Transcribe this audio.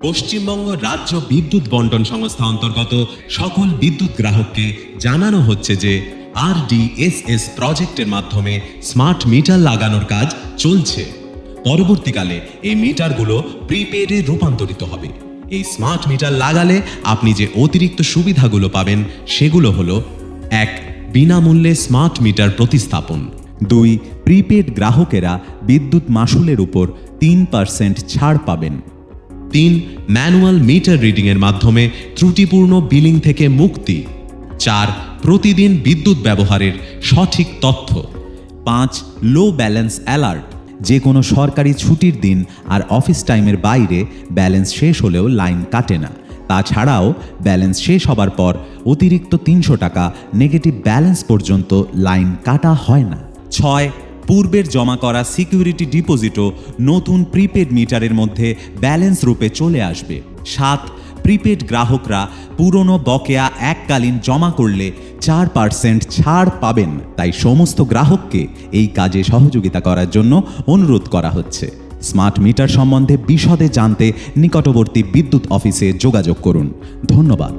পশ্চিমবঙ্গ রাজ্য বিদ্যুৎ বন্টন সংস্থা অন্তর্গত সকল বিদ্যুৎ গ্রাহককে জানানো হচ্ছে যে RDSS প্রজেক্টের মাধ্যমে স্মার্ট মিটার লাগানোর কাজ চলছে। পরবর্তীকালে এই মিটারগুলো প্রিপেডে রূপান্তরিত হবে। এই স্মার্ট মিটার লাগালে আপনি যে অতিরিক্ত সুবিধাগুলো পাবেন সেগুলো হলো: 1. বিনামূল্যে স্মার্ট মিটার প্রতিস্থাপন। 2. প্রিপেড গ্রাহকেরা বিদ্যুৎ মাশুলের উপর 3% ছাড় পাবেন। 3. ম্যানুয়াল মিটার রিডিংয়ের মাধ্যমে ত্রুটিপূর্ণ বিলিং থেকে মুক্তি। 4. প্রতিদিন বিদ্যুৎ ব্যবহারের সঠিক তথ্য। 5. লো ব্যালেন্স অ্যালার্ট। যে কোনো সরকারি ছুটির দিন আর অফিস টাইমের বাইরে ব্যালেন্স শেষ হলেও লাইন কাটে না। তাছাড়াও ব্যালেন্স শেষ হবার পর অতিরিক্ত 300 টাকা নেগেটিভ ব্যালেন্স পর্যন্ত লাইন কাটা হয় না। 6. পূর্বের জমা করা সিকিউরিটি ডিপোজিটও নতুন প্রিপেড মিটারের মধ্যে ব্যালেন্স রূপে চলে আসবে। 7. প্রিপেড গ্রাহকরা পুরনো বকেয়া এককালীন জমা করলে 4% ছাড় পাবেন। তাই সমস্ত গ্রাহককে এই কাজে সহযোগিতা করার জন্য অনুরোধ করা হচ্ছে। স্মার্ট মিটার সম্বন্ধে বিশদে জানতে নিকটবর্তী বিদ্যুৎ অফিসে যোগাযোগ করুন। ধন্যবাদ।